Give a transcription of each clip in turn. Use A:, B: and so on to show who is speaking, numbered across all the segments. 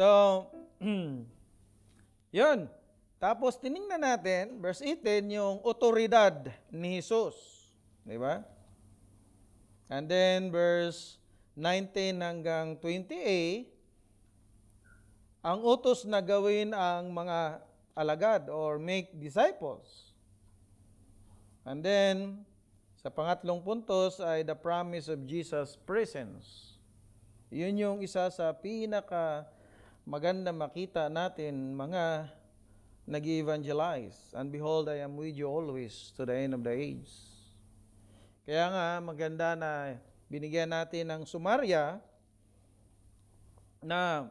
A: So, yun. Tapos tiningnan natin, verse 18, yung otoridad ni Jesus. Di ba? And then verse 19 hanggang 20a, ang utos na gawin ang mga alagad or make disciples. And then, sa pangatlong puntos ay the promise of Jesus' presence. Yun yung isa sa pinaka maganda makita natin mga nag-evangelize. And behold, I am with you always to the end of the age. Kaya nga, maganda na binigyan natin ng sumarya na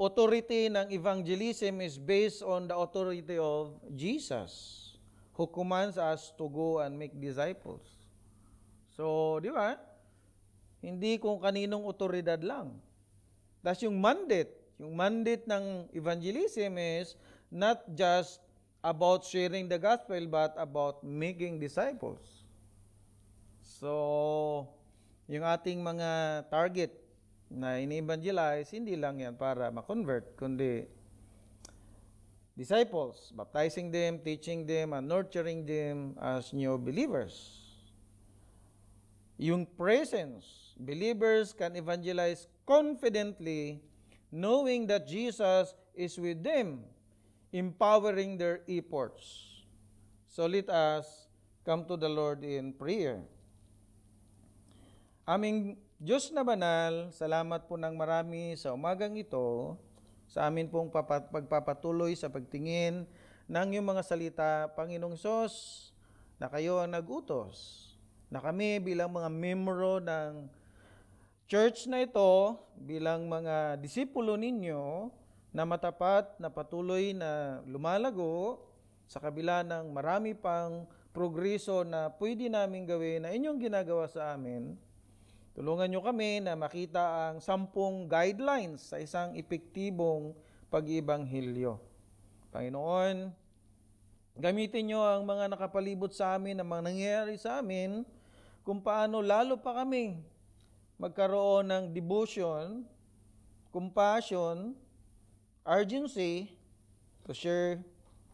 A: authority ng evangelism is based on the authority of Jesus, who commands us to go and make disciples. So, di ba? Hindi kung kaninong otoridad lang. That's yung mandate. Yung mandate ng evangelism is not just about sharing the gospel, but about making disciples. So, yung ating mga target na ini-evangelize, hindi lang yan para ma-convert, kundi disciples, baptizing them, teaching them, and nurturing them as new believers. Yung presence, believers can evangelize confidently, knowing that Jesus is with them, empowering their efforts. So let us come to the Lord in prayer. Aming Diyos na banal, salamat po ng marami sa umagang ito, sa amin pong pagpapatuloy sa pagtingin ng iyong mga salita, Panginoong Hesus, na kayo ang nag-utos, na kami bilang mga membro ng church na ito, bilang mga disipulo ninyo, na matapat na patuloy na lumalago sa kabila ng marami pang progreso na pwede namin gawin na inyong ginagawa sa amin. Tulungan nyo kami na makita ang 10 guidelines sa isang epektibong pag-ibanghilyo. Panginoon, gamitin nyo ang mga nakapalibot sa amin, ang mga nangyayari sa amin, kung paano lalo pa kami magkaroon ng devotion, compassion, urgency to share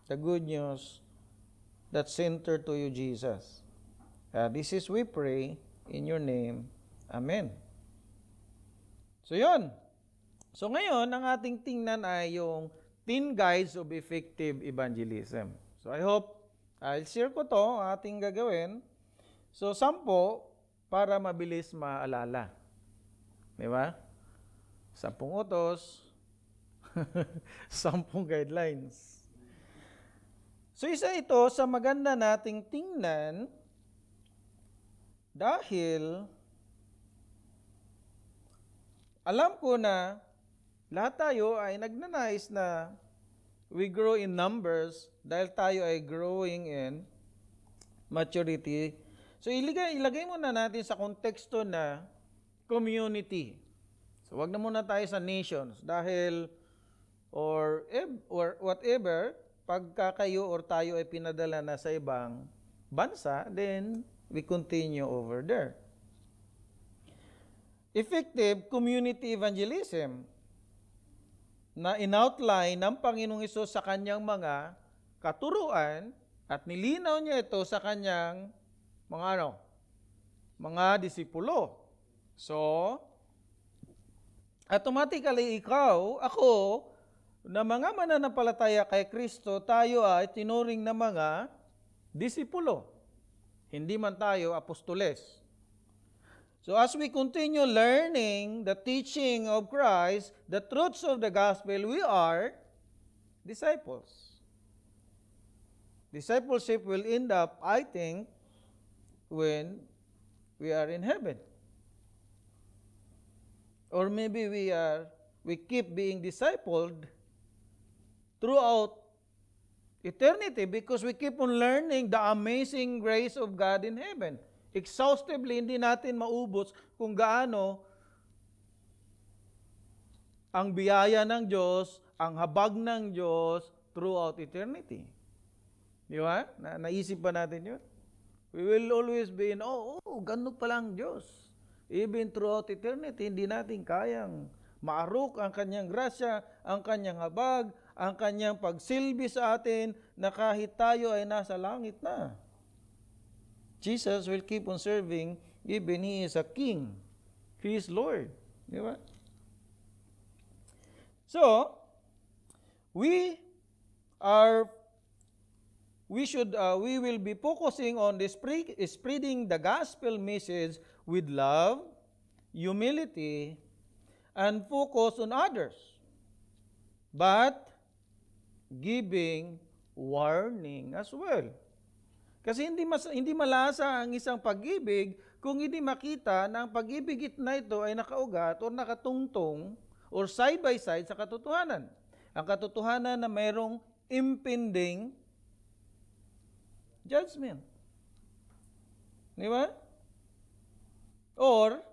A: the good news that's centered to you, Jesus. This is we pray in your name. Amen. So yun. So ngayon, ang ating tingnan ay yung 10 guides of effective evangelism. So I hope, I'll share ko to, ating gagawin. So 10 para mabilis maalala. Di ba? 10 utos, 10 guidelines. So isa ito sa maganda nating tingnan dahil alam ko na lahat tayo ay nagnanais na we grow in numbers dahil tayo ay growing in maturity. So ilagay muna natin sa konteksto na community. So wag na muna tayo sa nations dahil or whatever, pagka kayo or tayo ay pinadala na sa ibang bansa, then we continue over there. Effective community evangelism na in-outline ng Panginoong Hesus sa kanyang mga katuruan at nilinaw niya ito sa kanyang mga disipulo. So, automatically ako, na mga mananampalataya kay Kristo, tayo ay tinuring na mga disipulo. Hindi man tayo apostoles. So as we continue learning the teaching of Christ, the truths of the gospel, we are disciples. Discipleship will end up, I think, when we are in heaven. Or maybe we keep being discipled throughout eternity because we keep on learning the amazing grace of God in heaven. Exhaustively, hindi natin maubos kung gaano ang biyaya ng Diyos, ang habag ng Diyos throughout eternity. Di ba? Naisip pa natin yun? We will always be in, ganun pala ang Diyos. Even throughout eternity, hindi natin kayang Maarok ang kanyang grasya, ang kanyang habag, ang kanyang pagsilbi sa atin na kahit tayo ay nasa langit na. Jesus will keep on serving even He is a King. He is Lord. Di ba? So, we will be focusing on spreading the gospel message with love, humility, and focus on others, but giving warning as well. Kasi hindi malasa ang isang pag-ibig kung hindi makita na ang pag-ibig na ito ay nakaugat o nakatungtong or side by side sa katotohanan. Ang katotohanan na mayroong impending judgment. Di ba? Or,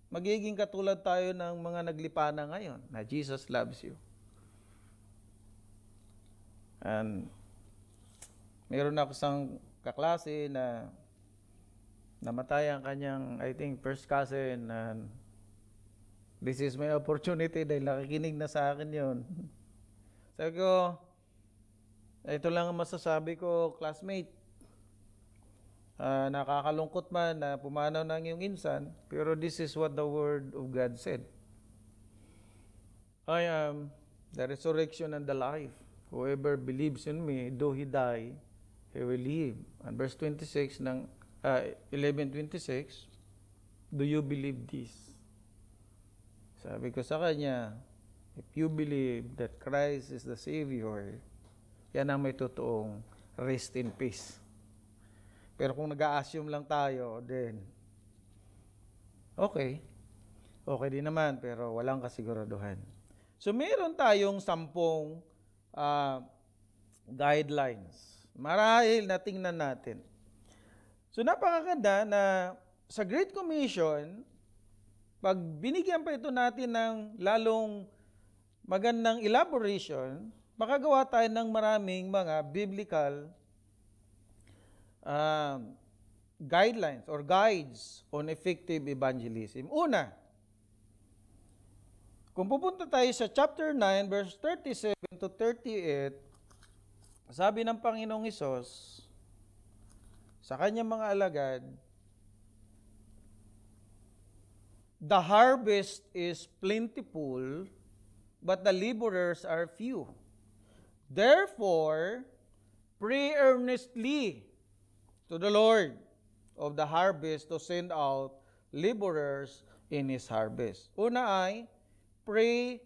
A: magiging katulad tayo ng mga naglipana ngayon na Jesus loves you. And meron ako isang kaklase na namatay ang kanyang, I think, first cousin, and this is my opportunity dahil nakikinig na sa akin yun. Sabi ko, ito lang ang masasabi ko, classmate. Nakakalungkot man na pumanaw ng iyong insan, pero this is what the Word of God said. I am the resurrection and the life. Whoever believes in me, though he die, he will live. And verse 26 ng 11:26, do you believe this? Sabi ko sa kanya, if you believe that Christ is the Savior, yan ang may totoong rest in peace. Pero kung nag-a-assume lang tayo, then, okay din naman, pero walang kasiguraduhan. So, meron tayong 10 guidelines. Marahil na tingnan natin. So, napakaganda na sa Great Commission, pag binigyan pa ito natin ng lalong magandang elaboration, makagawa tayo ng maraming mga biblical guidelines or guides on effective evangelism. Una, kung pupunta tayo sa chapter 9, verse 37 to 38, sabi ng Panginoong Hesus sa kanyang mga alagad, the harvest is plentiful, but the laborers are few. Therefore, pray earnestly to the Lord of the harvest to send out laborers in His harvest. Una ay, pray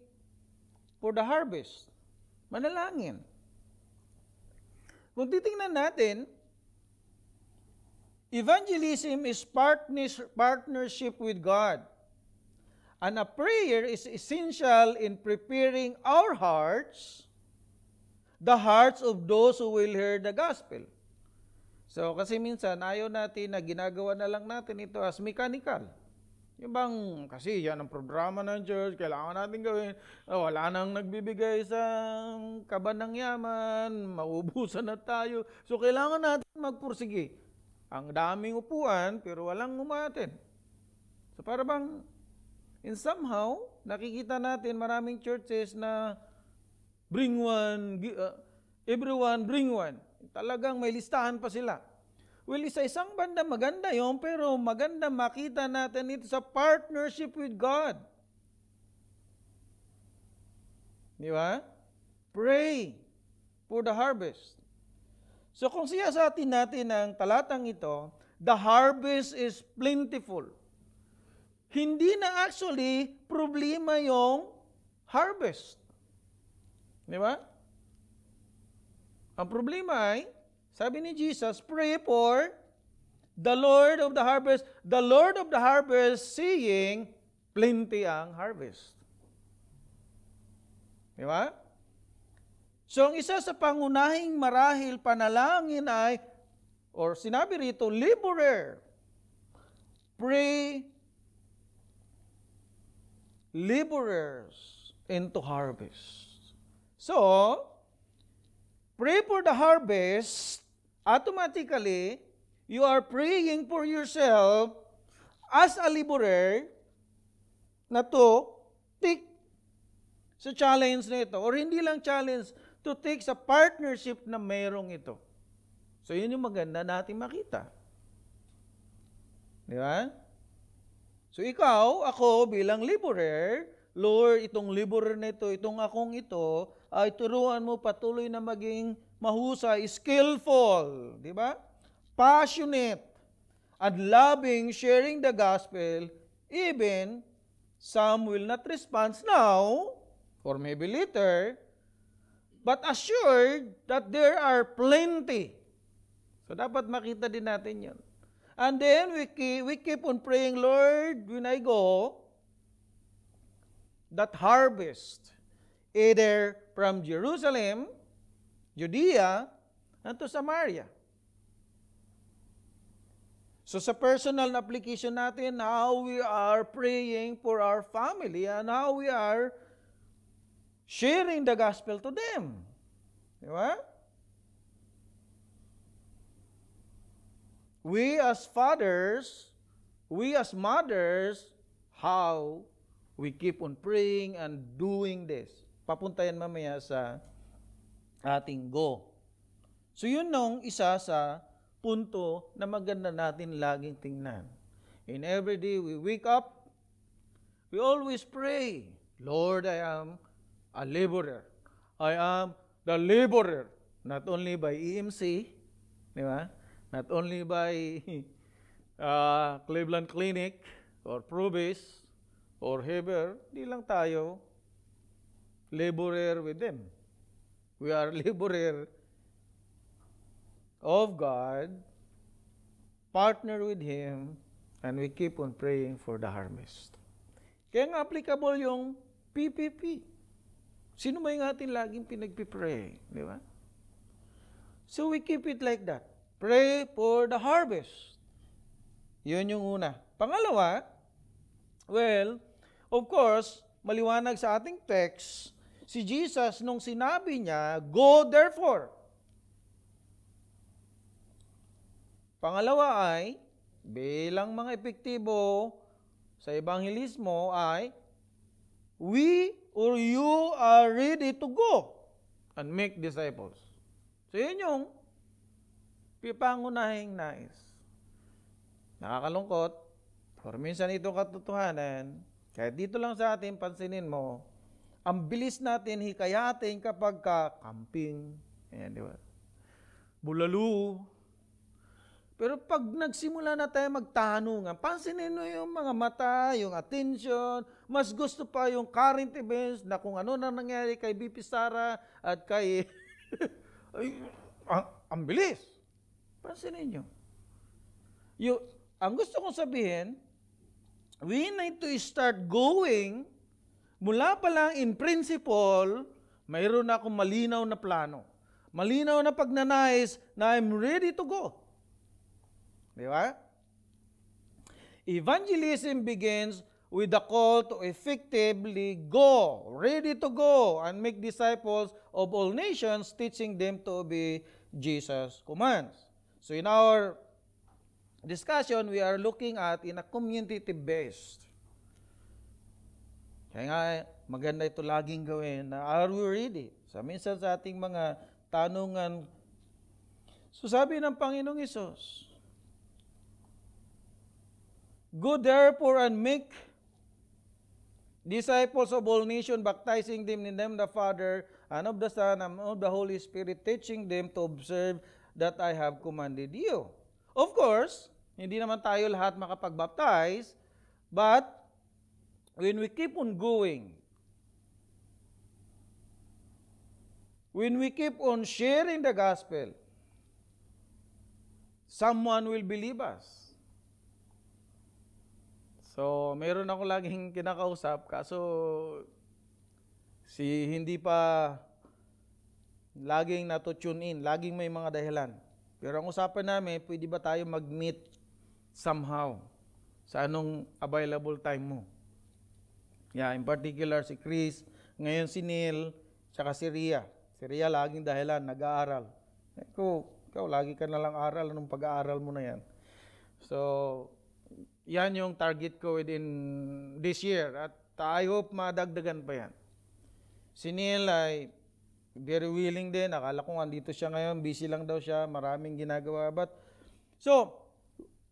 A: for the harvest. Manalangin. Kung titingnan natin, evangelism is partnership with God. And a prayer is essential in preparing our hearts, the hearts of those who will hear the gospel. So, kasi minsan, ayaw natin na ginagawa na lang natin ito as mechanical. Yung bang, kasi yan ang programa ng church, kailangan natin gawin. Wala nang nagbibigay sa kaban ng yaman, maubusan na tayo. So, kailangan natin magpursige. Ang daming upuan, pero walang umatin. So, para bang, in somehow, nakikita natin maraming churches na bring one, everyone bring one. Talagang may listahan pa sila. Well, sa isang banda maganda yun, pero maganda makita natin ito sa partnership with God. Di ba? Pray for the harvest. So kung siyasatin natin ang talatang ito, the harvest is plentiful. Hindi na actually problema yung harvest. Di ba? Ang problema ay, sabi ni Jesus, pray for the Lord of the harvest. The Lord of the harvest seeing plenty ang harvest. Di ba? So, ang isa sa pangunahing marahil panalangin ay, or sinabi rito, laborer. Pray laborers into harvest. So, pray for the harvest, automatically, you are praying for yourself as a laborer na to take sa challenge na ito, or hindi lang challenge, to take sa partnership na mayroong ito. So, yun yung maganda natin makita. Di ba? So, ikaw, ako bilang laborer, Lord, itong laborer na ito, itong akong ito, ay turuan mo patuloy na maging mahusay, skillful, di ba? Passionate, and loving, sharing the gospel, even some will not respond now, or maybe later, but assured that there are plenty. So, dapat makita din natin yun. And then, we keep on praying, Lord, when I go, that harvest, either from Jerusalem, Judea, and to Samaria. So, sa personal application natin, how we are praying for our family and how we are sharing the gospel to them. Di ba? We as fathers, we as mothers, how we keep on praying and doing this. Papunta yan mamaya sa ating go. So yun nung isa sa punto na maganda natin laging tingnan. In every day we wake up, we always pray, Lord, I am a laborer. I am the laborer. Not only by EMC, di ba? Not only by Cleveland Clinic or Provis or Heber, di lang tayo laborer with them. We are laborer of God, partner with Him, and we keep on praying for the harvest. Kaya nga applicable yung PPP. Sino ba yung atin laging pinagpipray? Di ba? So we keep it like that. Pray for the harvest. Yun yung una. Pangalawa, well, of course, maliwanag sa ating text, si Jesus nung sinabi niya, go therefore. Pangalawa ay, bilang mga epektibo sa ebanghelismo ay, we or you are ready to go and make disciples. So yun yung pangunahing nais. Nakakalungkot, or minsan ito katotohanan, kahit dito lang sa atin, pansinin mo, ang bilis natin hikayatin kapag camping, ayan, di ba? Bulalo. Pero pag nagsimula na tayo magtanungan, pansinin mo yung mga mata, yung attention, mas gusto pa yung current events na kung ano na nangyari kay BP Sara at kay ay, ang bilis. Pansinin nyo. Ang gusto kong sabihin, we need to start going, mula pa lang in principle, mayroon na akong malinaw na plano. Malinaw na pagnanais na I'm ready to go. Di ba? Evangelism begins with the call to effectively go, ready to go, and make disciples of all nations, teaching them to obey Jesus' commands. So in our discussion, we are looking at in a community-based. Kaya nga, maganda ito laging gawin na are we ready? So minsan sa ating mga tanungan, so sabi ng Panginoong Hesus, go therefore and make disciples of all nations, baptizing them in them the Father, and of the Son, and of the Holy Spirit, teaching them to observe that I have commanded you. Of course, hindi naman tayo lahat makapag-baptize, but when we keep on going, when we keep on sharing the gospel, someone will believe us. So, mayroon ako laging kinakausap, kaso hindi pa laging nato-tune in, laging may mga dahilan. Pero ang usapan namin, pwede ba tayo mag-meet somehow sa anong available time mo? Yeah, in particular si Chris, ngayon si Neil, tsaka si Ria. Si Ria laging dahilan, nag-aaral. Ikaw lagi ka nalang aral, anong pag-aaral mo na yan? So, yan yung target ko within this year. At I hope madagdagan pa yan. Si Neil ay very willing din. Akala ko andito siya ngayon. Busy lang daw siya. Maraming ginagawa. So,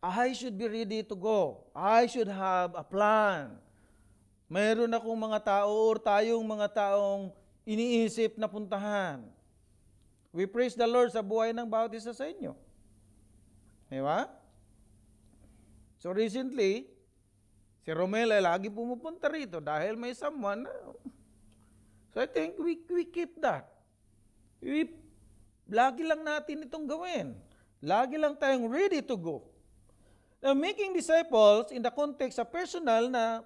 A: I should be ready to go. I should have a plan. Mayroon akong mga tao or tayong mga taong iniisip na puntahan. We praise the Lord sa buhay ng bawat isa sa inyo. Di ba? So recently, si Romel ay lagi pumupunta rito dahil may someone. So I think we keep that. Lagi lang natin itong gawin. Lagi lang tayong ready to go. Now, making disciples in the context of personal na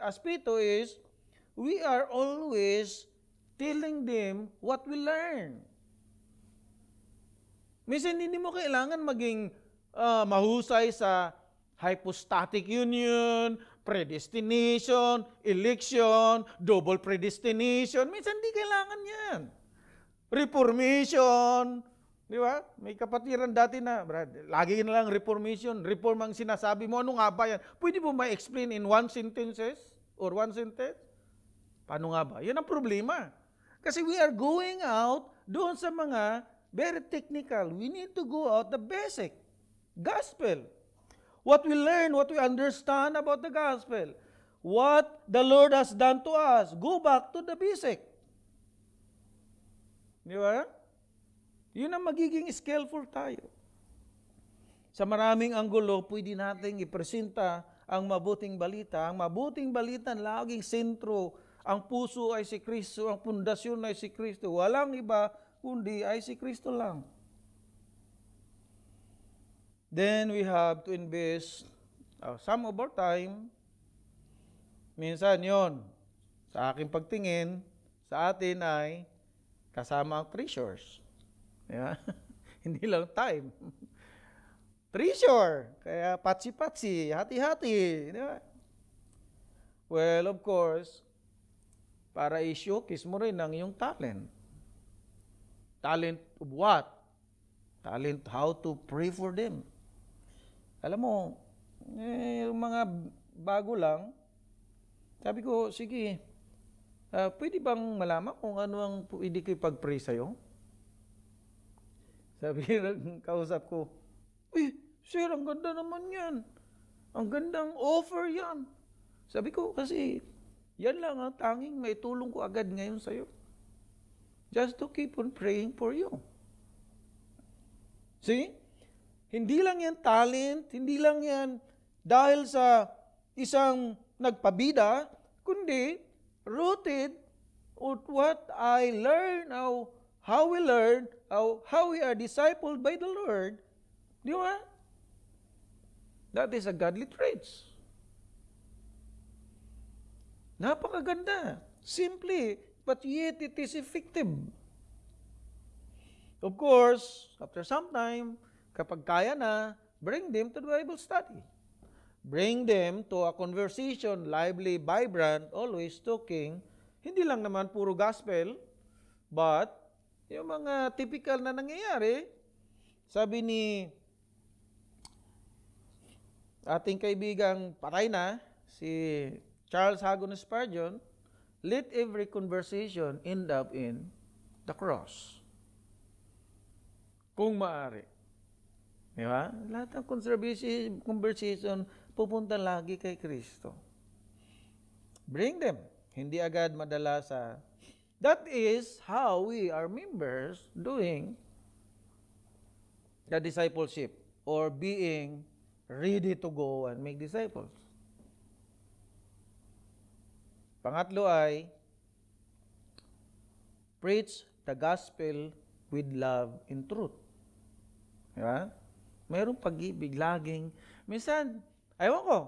A: aspito is, we are always telling them what we learn. Minsan hindi mo kailangan maging mahusay sa hypostatic union, predestination, election, double predestination. Minsan hindi kailangan yan. Reformation. Di ba? May kapatiran dati na, Brad, lagi na lang reformation. Reform ang sinasabi mo. Ano nga ba yan? Pwede mo ma-explain in one sentence? Paano nga ba? Yan ang problema. Kasi we are going out doon sa mga very technical. We need to go out the basic. Gospel. What we learn, what we understand about the gospel. What the Lord has done to us. Go back to the basic. Di ba? Yun ang magiging skillful tayo. Sa maraming anggulo, pwede nating ipresenta ang mabuting balita. Ang mabuting balita, laging sentro. Ang puso ay si Kristo, ang pundasyon ay si Kristo. Walang iba, kundi ay si Kristo lang. Then we have to invest some of our time. Minsan yon, sa aking pagtingin, sa atin ay kasama ang treasures. Diba? Hindi lang time. Treasure. Kaya patsi-patsi, hati-hati. Diba? Well, of course, para i-showcase mo rin ang iyong talent. Talent of what? Talent how to pray for them. Alam mo, yung mga bago lang, sabi ko, sige, pwede bang malaman kung ano ang pwede ko ipag-pray sa'yo? Sabi ng kausap ko, uy, sir, ang ganda naman yan. Ang gandang offer yan. Sabi ko, kasi yan lang ang tanging may tulong ko agad ngayon sa'yo. Just to keep on praying for you. See? Hindi lang yan talent, hindi lang yan dahil sa isang nagpabida, kundi rooted on what I learned, how we learn, how we are discipled by the Lord. Di ba? That is a godly traits. Napakaganda. Simply, but yet it is effective. Of course, after some time, kapag kaya na, bring them to the Bible study. Bring them to a conversation, lively, vibrant, always talking. Hindi lang naman puro gospel, but yung mga typical na nangyayari, sabi ni ating kaibigang patay na, si Charles Hagon Spurgeon, let every conversation end up in the cross. Kung maaari. Di ba? Lahat ng conversation pupunta lagi kay Kristo. Bring them. Hindi agad madala sa... That is how we are members doing the discipleship or being ready to go and make disciples. Pangatlo ay preach the gospel with love and truth. Diba? Mayroong pag-ibig laging. Minsan, ayaw ko,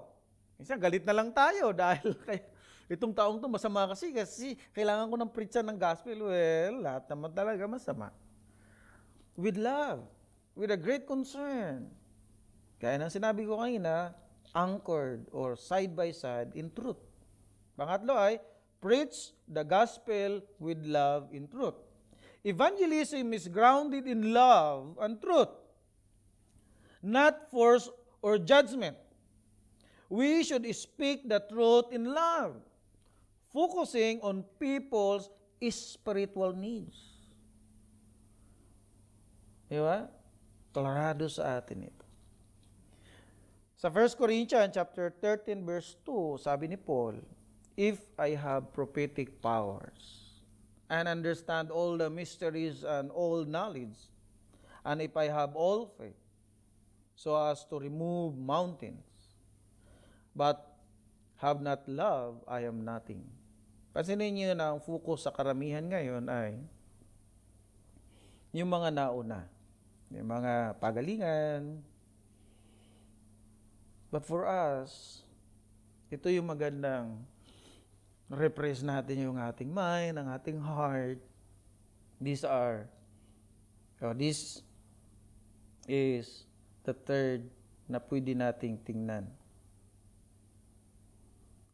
A: minsan galit na lang tayo dahil itong taong to masama kasi kailangan ko ng preachan ng gospel. Well, lahat naman talaga masama. With love, with a great concern. Kaya nang sinabi ko kanina, anchored or side by side in truth. Pangatlo ay, preach the gospel with love in truth. Evangelism is grounded in love and truth, not force or judgment. We should speak the truth in love. focusing on people's spiritual needs. Di ba? Klarado sa atin ito. Sa 1 Corinthians chapter 13 verse 2, sabi ni Paul, if I have prophetic powers and understand all the mysteries and all knowledge, and if I have all faith, so as to remove mountains, but have not love, I am nothing. Pansinin niyo na ang focus sa karamihan ngayon ay yung mga nauna, yung mga pagalingan. But for us, ito yung magandang repress natin yung ating mind, ang ating heart. This is the third na pwede nating tingnan.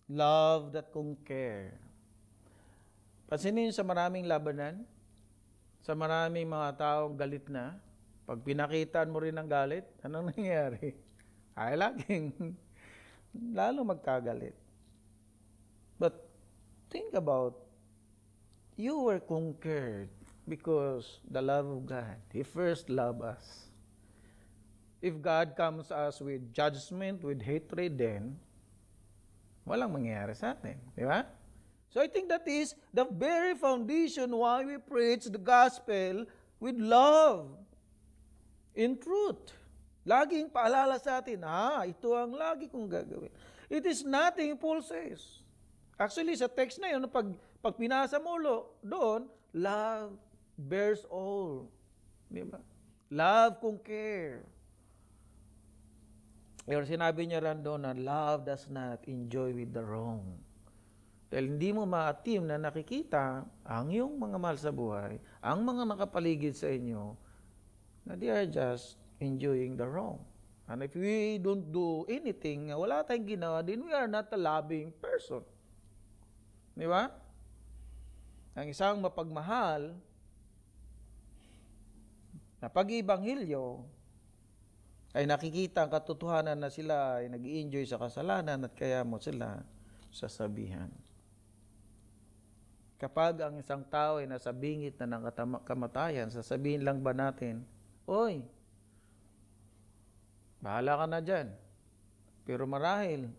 A: Love that conquer. Pansinin sa maraming labanan, sa maraming mga taong galit na, pag pinakitaan mo rin ng galit, anong nangyayari? Ay laging lalo magkagalit. But think about, you were conquered because the love of God. He first loved us. If God comes us with judgment, with hatred, then walang mangyayari sa atin. Di ba? So I think that is the very foundation why we preach the gospel with love, in truth. Laging paalala sa atin, ito ang lagi kong gagawin. It is nothing, Paul says. Actually, sa text na yun, pag pinasa mo doon, love bears all. Di ba? Love conquer. Pero sinabi niya rin doon na love does not enjoy with the wrong. Dahil hindi mo ma-team na nakikita ang iyong mga mahal sa buhay, ang mga nakapaligid sa inyo, na they are just enjoying the wrong. And if we don't do anything, wala tayong ginawa, then we are not a loving person. Di ba? Ang isang mapagmahal na pag-ibanghilyo ay nakikita ang katotohanan na sila ay nag-i-enjoy sa kasalanan at kaya mo sila sasabihan. Kapag ang isang tao ay nasa bingit na ng kamatayan, sasabihin lang ba natin, oy, bahala ka na dyan. Pero marahil,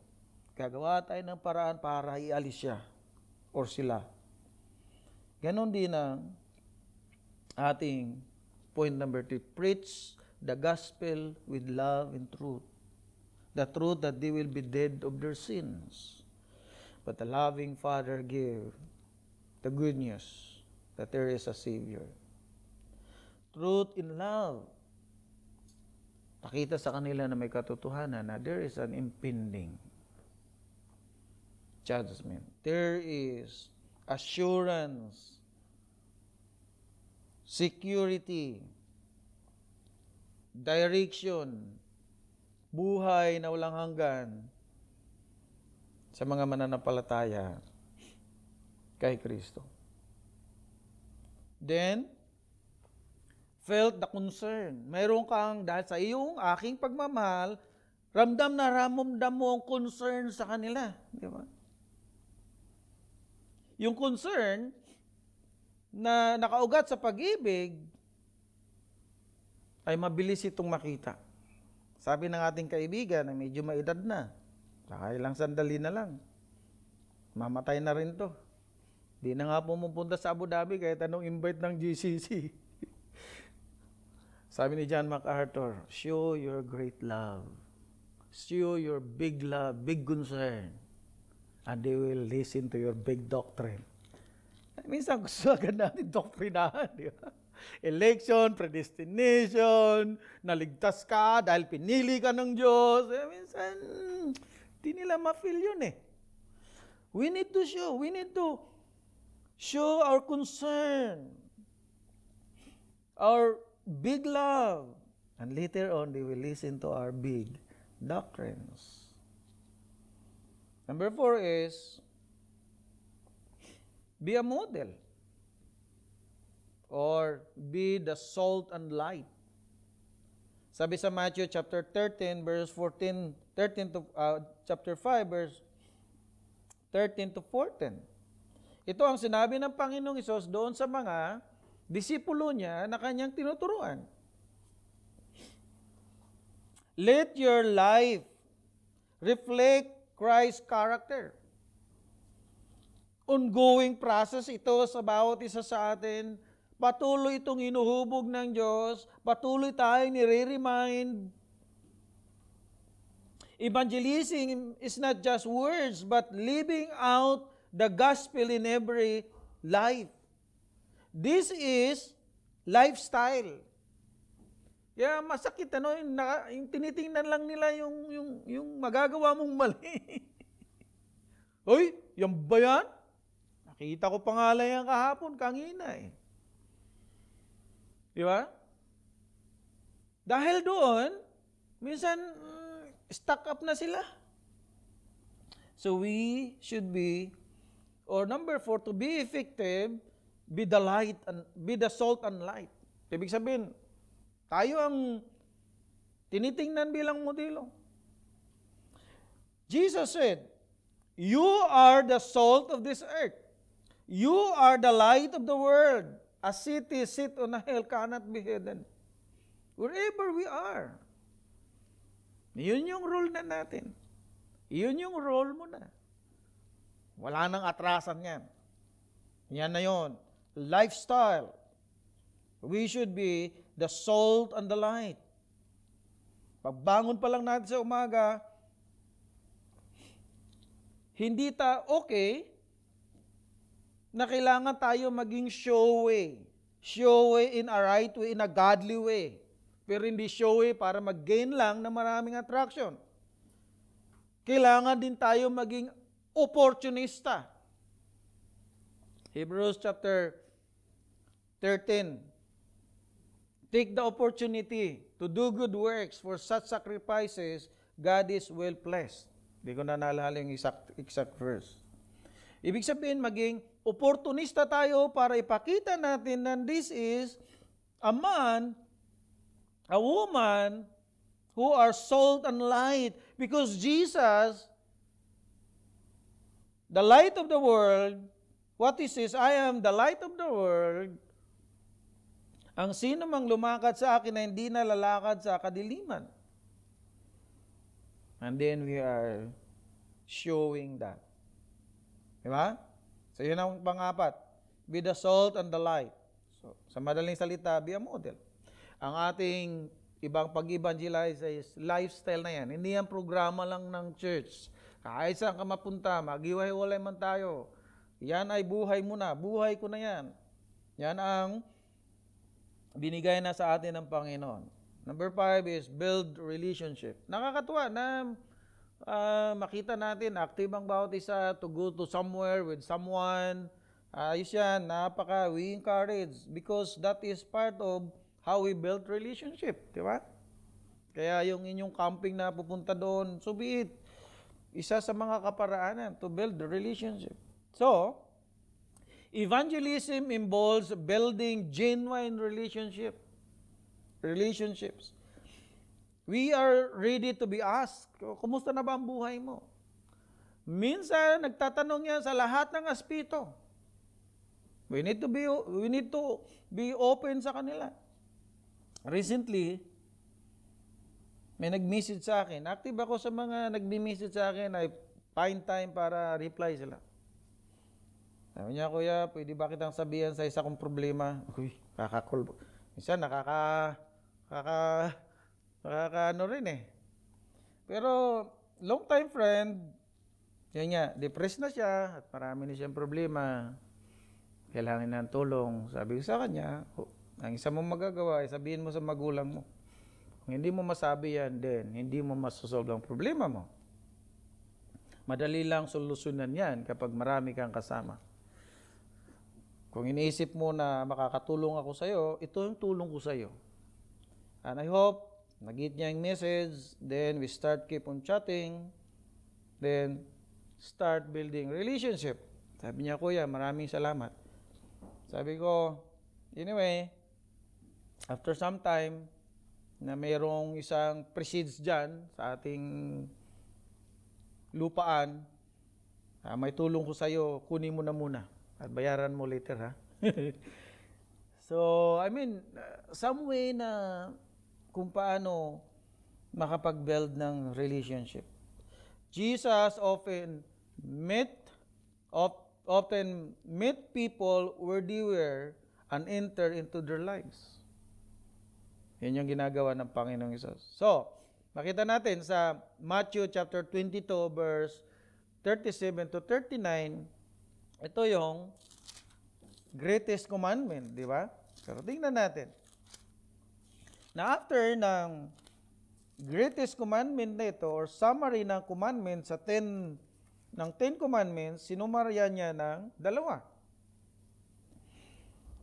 A: gagawa tayo ng paraan para ialis siya or sila. Ganon din ang ating point number 3. Preach the gospel with love and truth. The truth that they will be dead of their sins. But the loving Father give the good news that there is a Savior. Truth in love. Pakita sa kanila na may katotohanan na there is an impending judgment. There is assurance, security, direction, buhay na walang hanggan sa mga mananampalataya kay Kristo. Then, felt the concern. Mayroon kang, dahil sa iyong aking pagmamahal, ramdam mo ang concern sa kanila. Di ba? Yung concern na nakaugat sa pag-ibig ay mabilis itong makita. Sabi ng ating kaibigan na medyo maedad na, saka ilang sandali na lang, mamatay na rin to. Di na nga pumupunta sa Abu Dhabi kahit anong invite ng GCC. Sabi ni John MacArthur, show your great love. Show your big love, big concern. And they will listen to your big doctrine. Minsan gusto agad natin doktrinahan, di ba? Election, predestination, naligtas ka dahil pinili ka ng Diyos. Minsan, di nila ma-feel yun eh. We need to show our concern, our big love. And later on, they will listen to our big doctrines. Number 4 is, be a model. Or be the salt and light. Sabi sa Matthew chapter 13 verse 14, chapter 5 verse 13 to 14. Ito ang sinabi ng Panginoong Hesus doon sa mga disipulo niya na kanyang tinuturuan. Let your life reflect Christ's character. Ongoing process ito sa bawat isa sa atin. Patuloy itong inuhubog ng Diyos. Patuloy tayong nire-remind. Evangelism is not just words, but living out the gospel in every life. This is lifestyle. Kaya masakit, yung tinitingnan lang nila yung magagawa mong mali. Hoy, yan ba yan? Nakita ko pa nga lang yan kahapon, kangina eh. Di ba? Dahil doon, minsan, stuck up na sila. So we should be, or number 4, to be effective, be the light, and be the salt and light. Ibig sabihin, tayo ang tinitingnan bilang modelo. Jesus said, you are the salt of this earth. You are the light of the world. A city set on a hill cannot be hidden. Wherever we are. Yun yung role na natin. Yun yung role mo na. Wala nang atrasan yan. Yan na yun. Lifestyle. We should be the salt and the light. Pagbangon pa lang natin sa umaga, hindi okay na kailangan tayo maging showy. Showy in a right way, in a godly way. Pero hindi showy para mag-gain lang ng maraming attraction. Kailangan din tayo maging opportunista. Hebrews chapter 13. Take the opportunity to do good works, for such sacrifices God is well pleased. Hindi ko na naalala yung exact verse. Ibig sabihin, maging opportunista tayo para ipakita natin na this is a man, a woman, who are salt and light. Because Jesus, the light of the world, what he says, I am the light of the world. Ang sino mang lumakad sa akin na hindi na lalakad sa kadiliman. And then we are showing that. Diba? So yun ang pang-apat. Be the salt and the light. So, sa madaling salita, be a model. Ang ating ibang pag-evangelize is lifestyle na yan. Hindi yan programa lang ng church. Kahit saan ka mapunta, maghiwa-hiwalay man tayo. Yan ay buhay mo na. Buhay ko na yan. Yan ang binigay na sa atin ng Panginoon. Number 5 is build relationship. Nakakatuwa na makita natin, active ang bawat isa to go to somewhere with someone. Ayos yan, we encourage because that is part of how we build relationship. Di ba? Kaya yung inyong camping na pupunta doon, so be it, isa sa mga kaparaanan to build the relationship. So, evangelism involves building genuine relationships. We are ready to be asked, kumusta na ba ang buhay mo? Minsan, nagtatanong yan sa lahat ng aspeto. We need to be open sa kanila. Recently, may nag-message sa akin. Active ako sa mga nag-message sa akin. I find time para reply sila. Sabi niya, kuya, pwede ba kitang sabihan sa isa kong problema? Uy, kakakul. Minsan, ano rin eh. Pero, long time friend, yun nga, depressed na siya at marami na siyang problema. Kailangan na ng tulong. Sabi ko sa kanya, ang isa mong magagawa ay sabihin mo sa magulang mo. Kung hindi mo masabi yan, then hindi mo masosolve ang problema mo. Madali lang solusyonan yan kapag marami kang kasama. Kung iniisip mo na makakatulong ako sa'yo, ito yung tulong ko sa'yo. And I hope, nag-get niya yung message, then we keep on chatting, then start building relationship. Sabi niya, kuya, maraming salamat. Sabi ko, anyway, after some time, na mayroong isang precedes dyan sa ating lupaan, may tulong ko sa'yo, kunin mo na muna. At bayaran mo later, ha? So, some way na kung paano makapag-build ng relationship. Jesus often met people where they were and enter into their lives. Yan yung ginagawa ng Panginoong Hesus. So, makita natin sa Matthew chapter 22 verse 37 to 39, ito yung greatest commandment, di ba? Pero tingnan natin. Na after ng greatest commandment na ito, or summary ng commandment sa 10 commandments, sinumarya niya ng 2.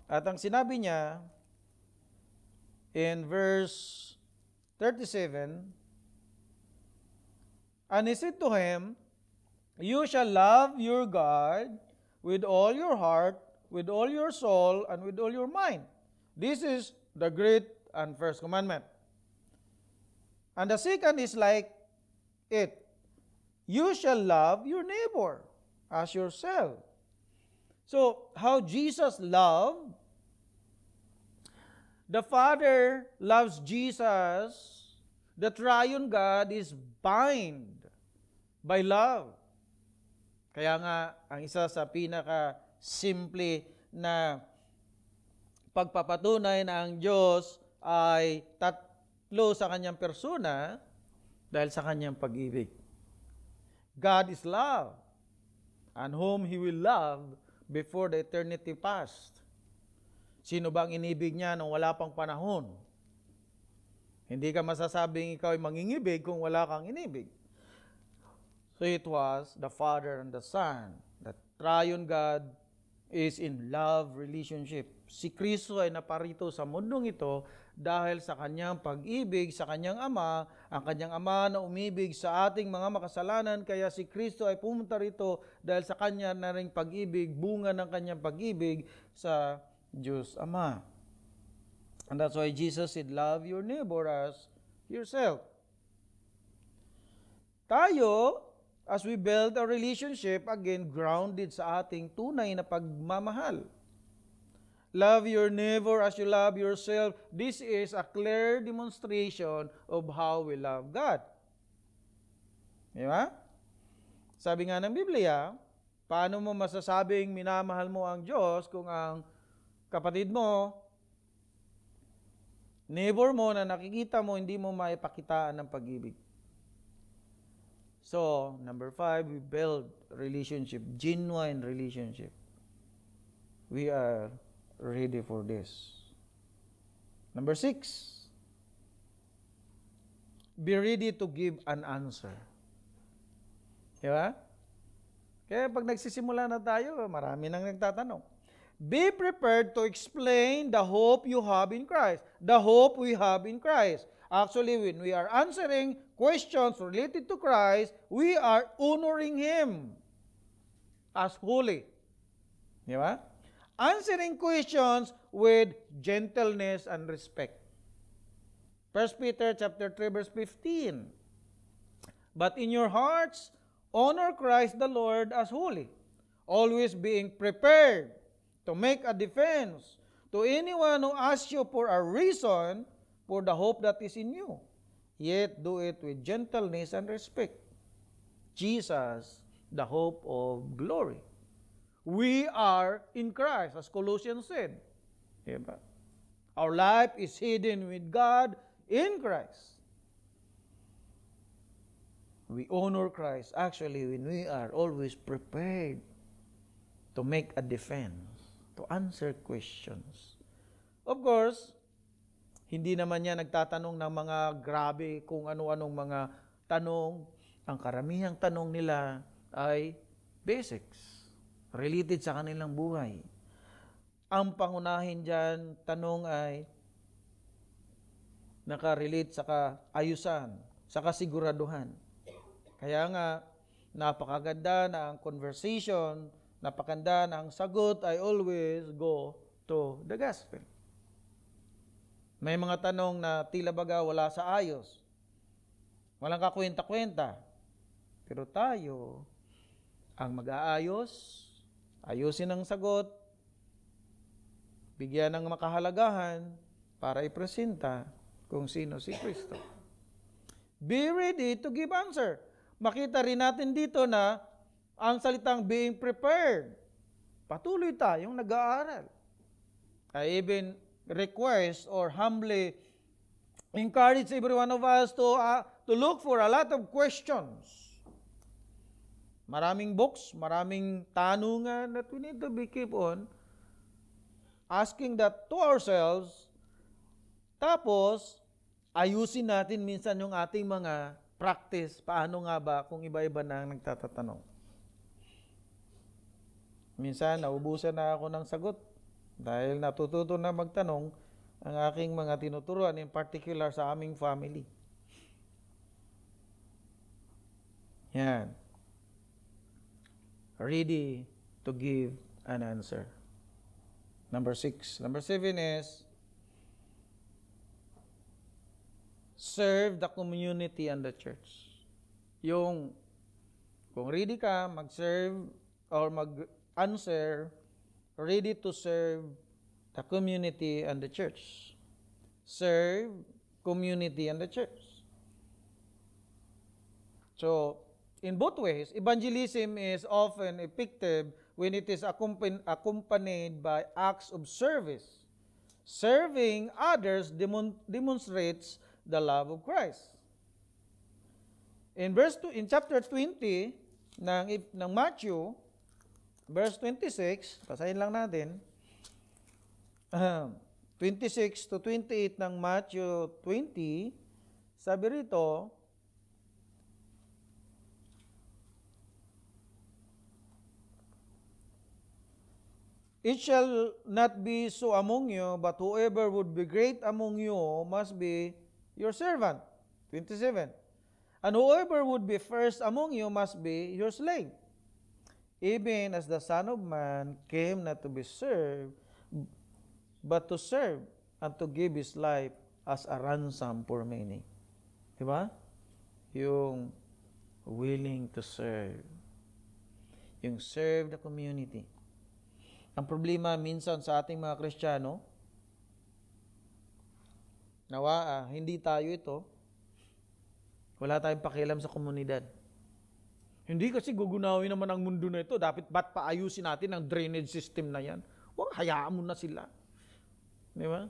A: At ang sinabi niya in verse 37, and he said to him, you shall love your God with all your heart, with all your soul, and with all your mind. This is the great and first commandment. And the second is like it. You shall love your neighbor as yourself. So, how Jesus loved, the Father loves Jesus, the triune God is bound by love. Kaya nga, ang isa sa pinaka-simple na pagpapatunay na ang Diyos ay tatlo sa kanyang persona dahil sa kanyang pag-ibig. God is love, and whom He will love before the eternity past. Sino ba ang inibig niya nung wala pang panahon? Hindi ka masasabing ikaw ay mangingibig kung wala kang inibig. So it was the Father and the Son. The triune God is in love relationship. Si Kristo ay naparito sa mundong ito dahil sa kanyang pag-ibig sa kanyang Ama, ang kanyang Ama na umibig sa ating mga makasalanan, kaya si Kristo ay pumunta rito dahil sa kanya na ring pag-ibig, bunga ng kanyang pag-ibig sa Diyos Ama. And that's why Jesus said, love your neighbor as yourself. Tayo, as we build a relationship, again, grounded sa ating tunay na pagmamahal. Love your neighbor as you love yourself. This is a clear demonstration of how we love God. Di ba? Sabi nga ng Biblia, paano mo masasabing minamahal mo ang Diyos kung ang kapatid mo, neighbor mo na nakikita mo, hindi mo maipakitaan ng pag-ibig? So, number 5, we build relationship, genuine relationship. We are ready for this. Number 6, be ready to give an answer. Diba? Kaya pag nagsisimula na tayo, marami nang nagtatanong. Be prepared to explain the hope you have in Christ. The hope we have in Christ. Actually, when we are answering questions related to Christ, we are honoring Him as holy. Di ba? Answering questions with gentleness and respect. 1 Peter chapter 3, verse 15. But in your hearts, honor Christ the Lord as holy, always being prepared to make a defense to anyone who asks you for a reason for the hope that is in you. Yet do it with gentleness and respect. Jesus, the hope of glory. We are in Christ, as Colossians said. Diba? Our life is hidden with God in Christ. We honor Christ actually when we are always prepared to make a defense, to answer questions. Of course, hindi naman niya nagtatanong ng mga grabe kung ano-anong mga tanong. Ang karamihang tanong nila ay basics, related sa kanilang buhay. Ang pangunahin dyan, tanong ay nakarelate sa kaayusan, sa kasiguraduhan. Kaya nga, napakaganda na ang conversation, napakaganda na ang sagot ay always go to the gospel. May mga tanong na tila baga wala sa ayos. Walang kakwenta-kwenta. Pero tayo ang mag-aayos ayusin ang sagot, bigyan ng makahalagahan para ipresenta kung sino si Kristo. Be ready to give answer. Makita rin natin dito na ang salitang being prepared. Patuloy tayong nag-aaral. I even request or humbly encourage every one of us to look for a lot of questions. Maraming books, maraming tanungan that we need to be keep on asking that to ourselves. Tapos, ayusin natin minsan yung ating mga practice. Paano nga ba kung iba-iba na ang nagtatatanong? Minsan, naubusan na ako ng sagot dahil natututo na magtanong ang aking mga tinuturuan, in particular sa aming family. Yan. Ready to give an answer. Number 6. Number 7 is serve the community and the church. Yung kung ready ka mag-serve or mag-answer, ready to serve the community and the church. Serve community and the church. So, in both ways, evangelism is often effective when it is accompanied by acts of service. Serving others demonstrates the love of Christ. In chapter 20 ng Matthew, verse 26, basahin lang natin. 26 to 28 ng Matthew 20, sabi rito, it shall not be so among you, but whoever would be great among you must be your servant. 27. And whoever would be first among you must be your slave. Even as the Son of Man came not to be served, but to serve and to give His life as a ransom for many. Diba? Yung willing to serve. Yung serve the community. Ang problema minsan sa ating mga Kristiyano, hindi tayo ito, wala tayong pakialam sa komunidad. Hindi kasi gugunawin naman ang mundo na ito, ba't paayusin natin ang drainage system na yan? Hayaan mo na sila. Di ba?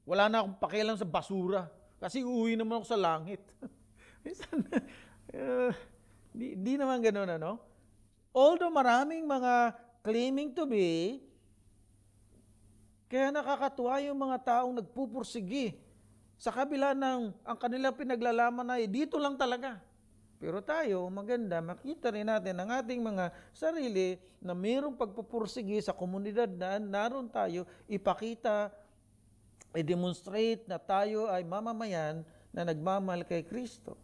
A: Wala na akong pakialam sa basura, kasi uuwi naman ako sa langit. Minsan, di naman ganun, ano? Although maraming mga claiming to be, kaya nakakatuwa yung mga taong nagpupursigi sa kabila ng ang kanilang pinaglalaman ay dito lang talaga. Pero tayo, maganda, makita rin natin ang ating mga sarili na mayroong pagpupursigi sa komunidad na naroon tayo, ipakita, i-demonstrate na tayo ay mamamayan na nagmamahal kay Kristo.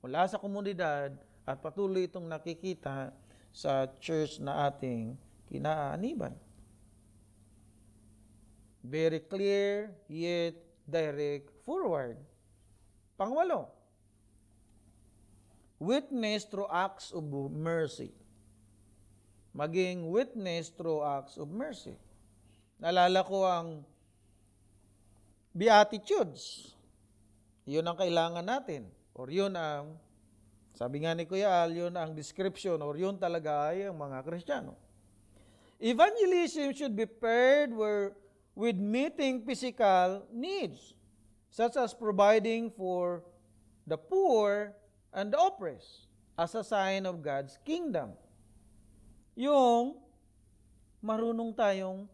A: Mula sa komunidad at patuloy itong nakikita sa church na ating kinaaniban. Very clear, yet direct forward. Pangwalo, witness through acts of mercy. Maging witness through acts of mercy. Naalala ko ang Beatitudes. Yun ang kailangan natin. Or yun ang, sabi nga ni Kuya Al, yun ang description or yun talaga ay ang mga Kristiyano. Evangelism should be paired with meeting physical needs, such as providing for the poor and the oppressed as a sign of God's kingdom. Yung marunong tayong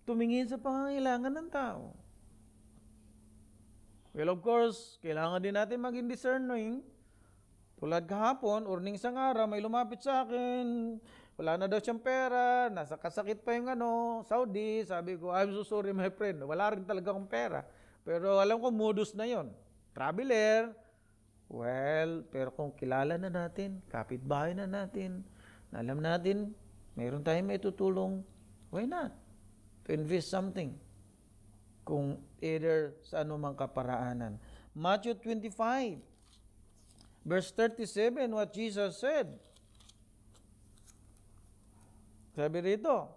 A: tumingin sa pangangailangan ng tao. Well, of course, kailangan din natin maging discerning. Tulad kahapon, urning isang araw, may lumapit sa akin, wala na daw siyang pera, nasa kasakit pa yung Saudi. Sabi ko, I'm so sorry my friend, wala rin talaga akong pera. Pero alam ko, modus na yon. Traveler, well, pero kung kilala na natin, kapitbahay na natin, alam natin, mayroon tayong may tutulong, why not? To invest something. Kung either sa anumang kaparaanan. Matthew 25, verse 37, what Jesus said, Sabi rito,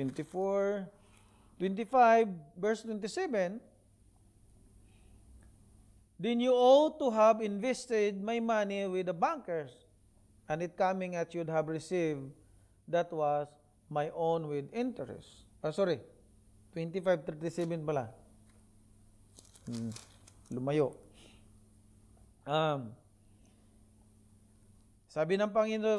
A: 25, verse 27, then you ought to have invested my money with the bankers, and it coming at you'd have received that was my own with interest. 25:37 pala. Lumayo. Sabi ng Panginoon,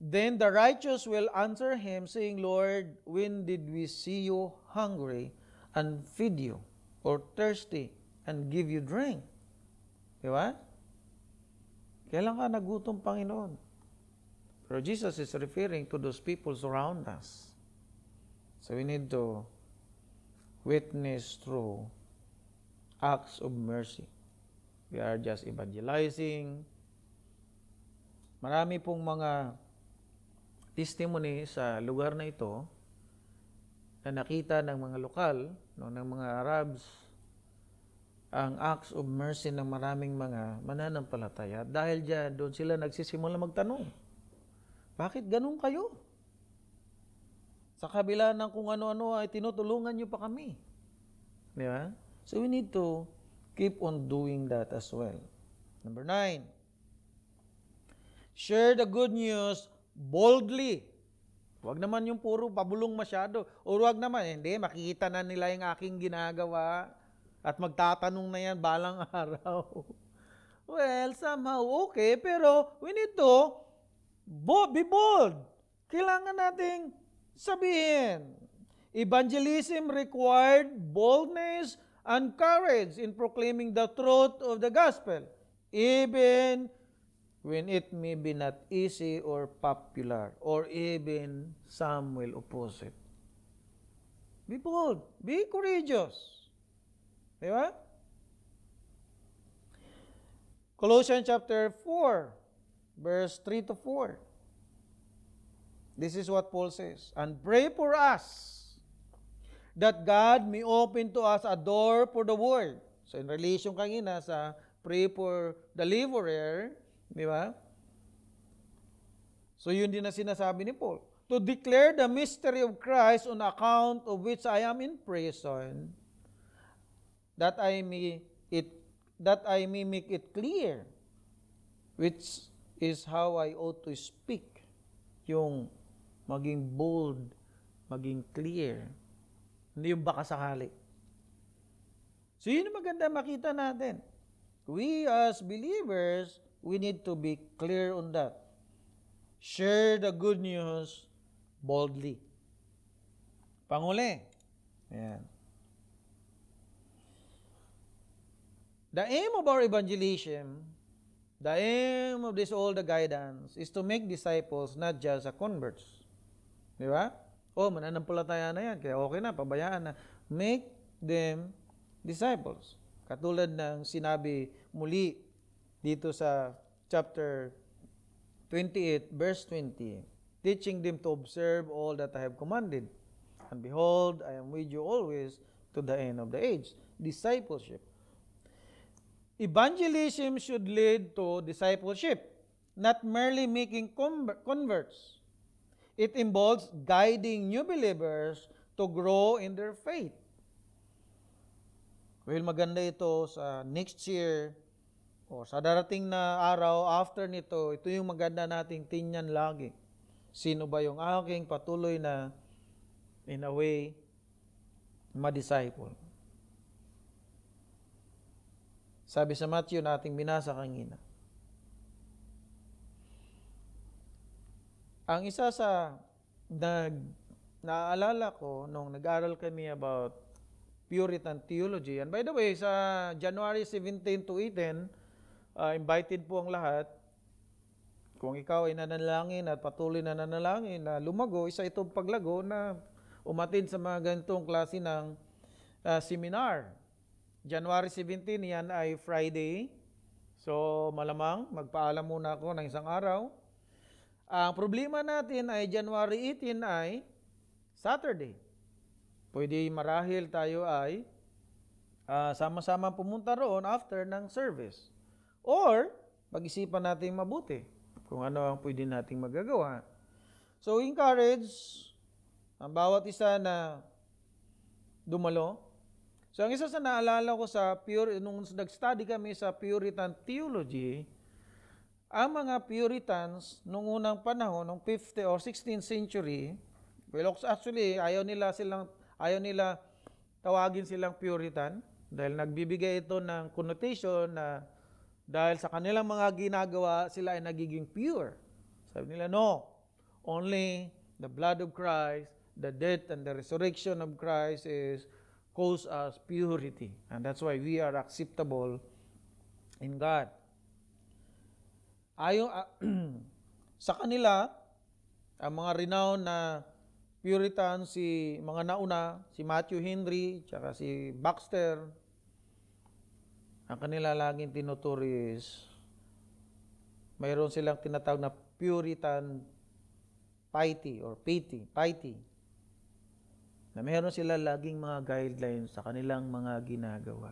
A: then the righteous will answer him, saying, Lord, when did we see you hungry and feed you, or thirsty and give you drink? Di ba? Kailan ka nagutom, Panginoon? Pero Jesus is referring to those people around us. So we need to witness through acts of mercy. We are just evangelizing. Marami pong mga testimony sa lugar na ito na nakita ng mga lokal, ng mga Arabs, ang acts of mercy ng maraming mga mananampalataya. Dahil dyan, doon sila nagsisimula magtanong, bakit ganun kayo? Sa kabila ng kung ano-ano ay tinutulungan nyo pa kami. Di ba? So we need to keep on doing that as well. Number 9, share the good news boldly. Huwag naman yung puro pabulong masyado. O huwag naman, hindi, makikita na nila yung aking ginagawa at magtatanong na yan balang araw. Well, somehow okay, pero we need to be bold. Kailangan nating sabihin. Evangelism required boldness and courage in proclaiming the truth of the gospel, even when it may be not easy or popular, or even some will oppose it. Be bold. Be courageous. Di ba? Colossians chapter 4, verse 3 to 4. This is what Paul says. And pray for us, that God may open to us a door for the word. So in relation kanina sa pray for the deliverer, di ba? So yun din na sinasabi ni Paul. To declare the mystery of Christ, on account of which I am in prison, that I may make it clear, which is how I ought to speak. Yung maging bold, maging clear. Hindi yung baka sakali. So yun yung maganda makita natin. We as believers, we need to be clear on that. Share the good news boldly. Panguli. Ayan. The aim of our evangelism, the aim of this all the guidance, is to make disciples, not just converts. Di ba? Mananampalataya na yan, kaya okay na, pabayaan na. Make them disciples. Katulad ng sinabi muli dito sa chapter 28, verse 20, teaching them to observe all that I have commanded. And behold, I am with you always to the end of the age. Discipleship. Evangelism should lead to discipleship, not merely making converts. It involves guiding new believers to grow in their faith. Well, maganda ito sa next year o sa darating na araw after nito. Ito yung maganda nating tingnan lagi. Sino ba yung aking patuloy na, in a way, ma-disciple? Sabi sa Matthew nating binasa kanina. Ang isa sa naaalala ko nung nag-aral kami about Puritan theology. And by the way, sa January 17 to 18, invited po ang lahat. Kung ikaw ay nanalangin at patuloy na nanalangin na lumago, isa itong paglago na umatid sa mga ganitong klase ng seminar. January 17, yan ay Friday. So, malamang, magpaalam muna ako ng isang araw. Ang problema natin ay January 18 ay Saturday. Pwede marahil tayo ay sama-sama pumunta roon after ng service. Or, pag-isipan natin mabuti. kung ano ang pwede nating magagawa. So, encourage ang bawat isa na dumalo. So, ang isa sa naalala ko nung nag-study kami sa Puritan theology, ang mga Puritans nung unang panahon, nung 5th or 16th century, well, actually, ayaw nila tawagin silang Puritan dahil nagbibigay ito ng connotation na dahil sa kanilang mga ginagawa, sila ay nagiging pure. Sabi nila, no. Only the blood of Christ, the death and the resurrection of Christ calls us purity. And that's why we are acceptable in God. Sa kanila, ang mga renowned na Puritan, mga nauna, si Matthew Henry, tsaka si Baxter, ang kanila laging tinuturo is mayroon silang tinatawag na Puritan piety or piety. Na mayroon sila laging mga guidelines sa kanilang mga ginagawa.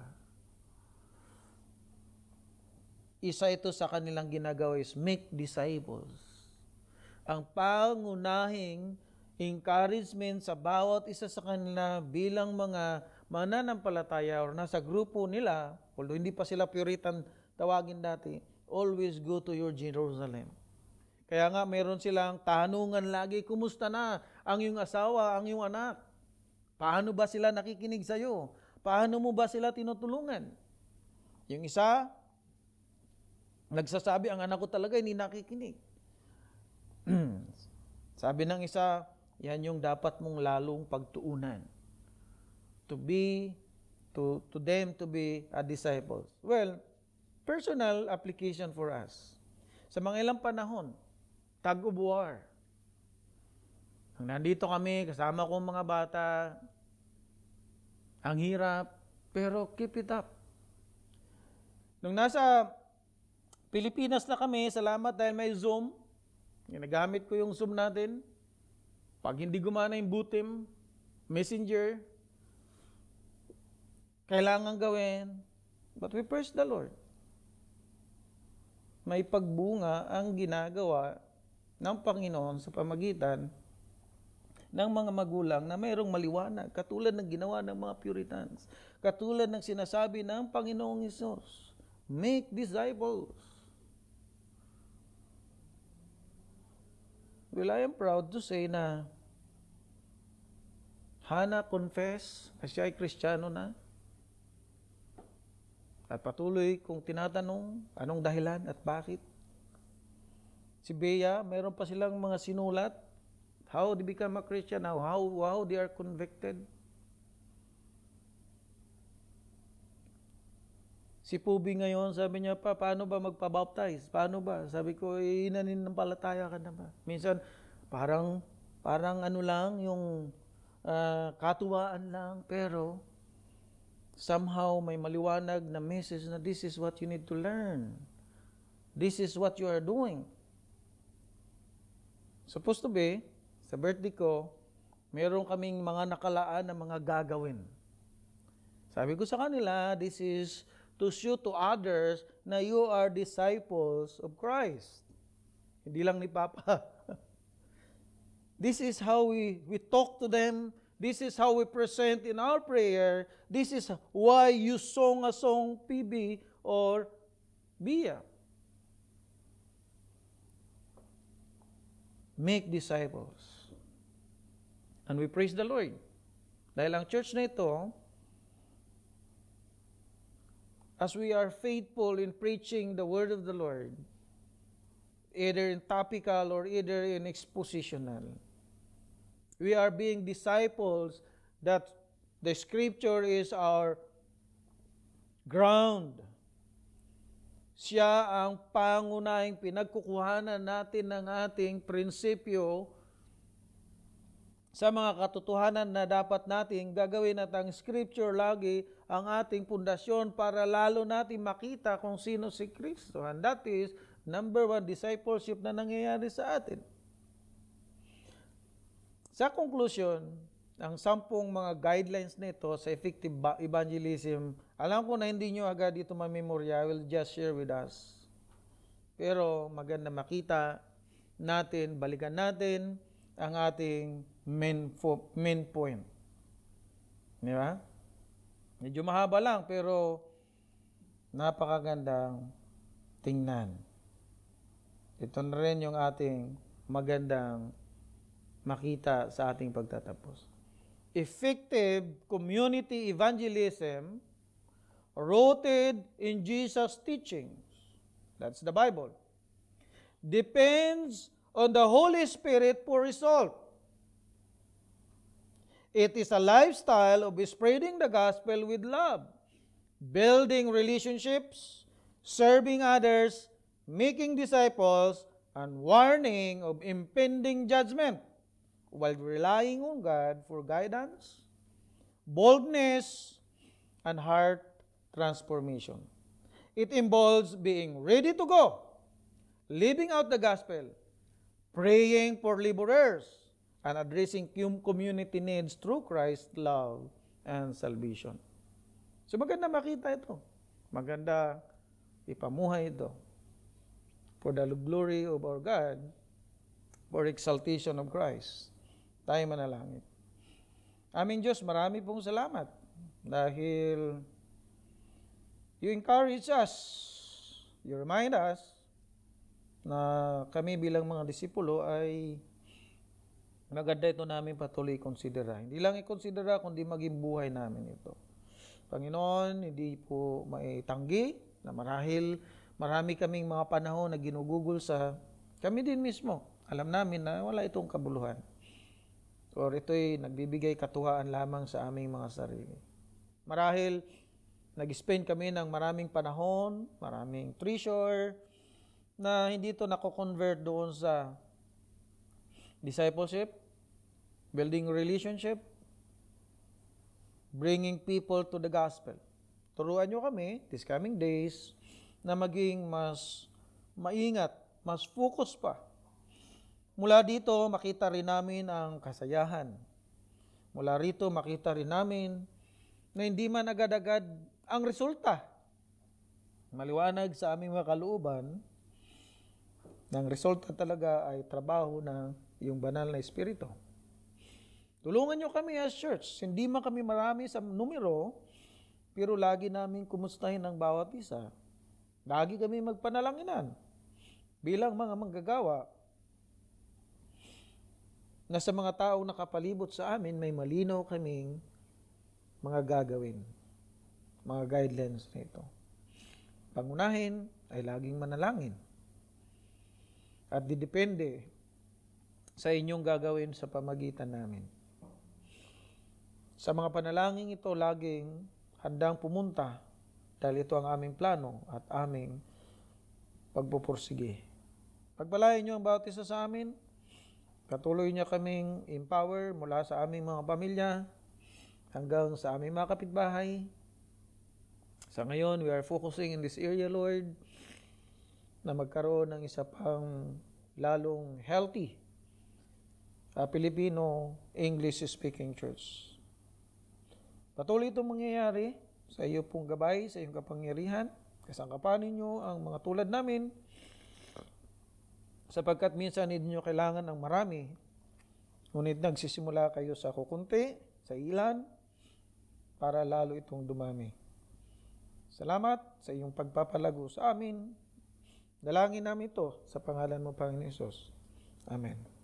A: Isa ito sa kanilang ginagawa is make disciples. Ang pangunahing encouragement sa bawat isa sa kanila bilang mga mananampalataya or nasa grupo nila, although hindi pa sila Puritan tawagin dati, always go to your Jerusalem. Kaya nga meron silang tanungan lagi, kumusta na ang iyong asawa, ang iyong anak? Paano ba sila nakikinig sa iyo? Paano mo ba sila tinutulungan? Yung isa, nagsasabi, ang anak ko talaga hindi nakikinig. Sabi ng isa, yan yung dapat mong lalong pagtuunan. To them to be a disciple. Well, personal application for us. Sa mga ilang panahon, tug of war. Nandito kami, kasama ko mga bata, ang hirap, pero keep it up. Nung nasa Pilipinas na kami, salamat dahil may Zoom, ginagamit ko yung Zoom natin. Pag hindi gumana yung Butim, Messenger, kailangan gawin. But we praise the Lord. May pagbunga ang ginagawa ng Panginoon sa pamagitan ng mga magulang na mayroong maliwanag, katulad ng ginawa ng mga Puritans, katulad ng sinasabi ng Panginoong Hesus, make disciples. Well, I am proud to say na Hannah confess na siya ay Kristiyano na. At patuloy kung tinatanong anong dahilan at bakit. Si Bea, mayroon pa silang mga sinulat. How they become a Christian now, how they are convicted. Si Pubi ngayon, sabi niya pa, paano ba magpabaptize? Paano ba? Sabi ko, inanin-palataya ka na ba? Minsan, parang ano lang, yung katuwaan lang, pero somehow may maliwanag na message na this is what you need to learn. This is what you are doing. Supposed to be, sa birthday ko, meron kaming mga nakalaan na mga gagawin. Sabi ko sa kanila, this is to show to others na you are disciples of Christ. Hindi lang ni Papa. This is how we talk to them. This is how we present in our prayer. This is why you song a song, PB or Bia. Make disciples. And we praise the Lord. Dahil ang church na ito, as we are faithful in preaching the word of the Lord, either in topical or either in expositional, we are being disciples that the scripture is our ground. Siya ang pangunahing pinagkukuhanan natin ng ating prinsipyo sa mga katotohanan na dapat nating gagawin at ang scripture lagi ang ating pundasyon para lalo natin makita kung sino si Kristo. And that is number one, discipleship na nangyayari sa atin. Sa conclusion, ang 10 mga guidelines nito sa effective evangelism, alam ko na hindi nyo agad ito mamemorya, I will just share with us. Pero maganda makita natin, balikan natin ang ating main point. Di ba? Medyo mahaba lang pero napakagandang tingnan. Ito na rin yung ating magandang makita sa ating pagtatapos. Effective community evangelism rooted in Jesus' teachings, that's the Bible, depends on the Holy Spirit for result. It is a lifestyle of spreading the gospel with love, building relationships, serving others, making disciples, and warning of impending judgment, while relying on God for guidance, boldness, and heart transformation. It involves being ready to go, living out the gospel, praying for laborers, and addressing community needs through Christ's love and salvation. So maganda makita ito. Maganda ipamuhay ito. For the glory of our God, for exaltation of Christ. Tayo manalangin. Aming Diyos, marami pong salamat dahil you encourage us, you remind us na kami bilang mga disipulo ay maganda ito namin patuloy konsidera. Hindi lang i-konsidera, kundi maging buhay namin ito. Panginoon, hindi po maitanggi na marahil marami kaming mga panahon na ginugugol sa kami din mismo. Alam namin na wala itong kabuluhan. Or ito'y nagbibigay katuwaan lamang sa aming mga sarili. Marahil nag-spend kami ng maraming panahon, maraming treasure, na hindi ito nako-convert doon sa discipleship, building relationship, bringing people to the gospel. Turuan nyo kami, these coming days, na maging mas maingat, mas focus pa. Mula dito, makita rin namin ang kasayahan. Mula rito, makita rin namin na hindi man agad-agad ang resulta. Maliwanag sa aming mga kalooban, ng resulta talaga ay trabaho ng yung banal na Espiritu. Tulungan nyo kami as church. Hindi man kami marami sa numero, pero lagi namin kumustahin ang bawat isa. Lagi kami magpanalanginan bilang mga manggagawa na sa mga taong nakapalibot sa amin, may malinaw kaming mga gagawin, mga guidelines nito. Pangunahin ay laging manalangin at didepende sa inyong gagawin sa pamagitan namin. Sa mga panalangin ito, laging handang pumunta dahil ito ang aming plano at aming pagpupursige. Pagpalain niyo ang bawat isa sa amin, patuloy niya kaming empower mula sa aming mga pamilya hanggang sa aming mga kapitbahay. Sa ngayon, we are focusing in this area, Lord, na magkaroon ng isa pang lalong healthy Filipino English-speaking church. Patuloy itong mangyayari sa iyo pong gabay, sa iyong kapangyarihan. Kasangkapanin niyo ang mga tulad namin sapagkat minsan hindi niyo kailangan ng marami. Ngunit nagsisimula kayo sa kukunti, sa ilan, para lalo itong dumami. Salamat sa iyong pagpapalago sa amin. Dalangin namin ito sa pangalan mo, Panginoon Hesus. Amen.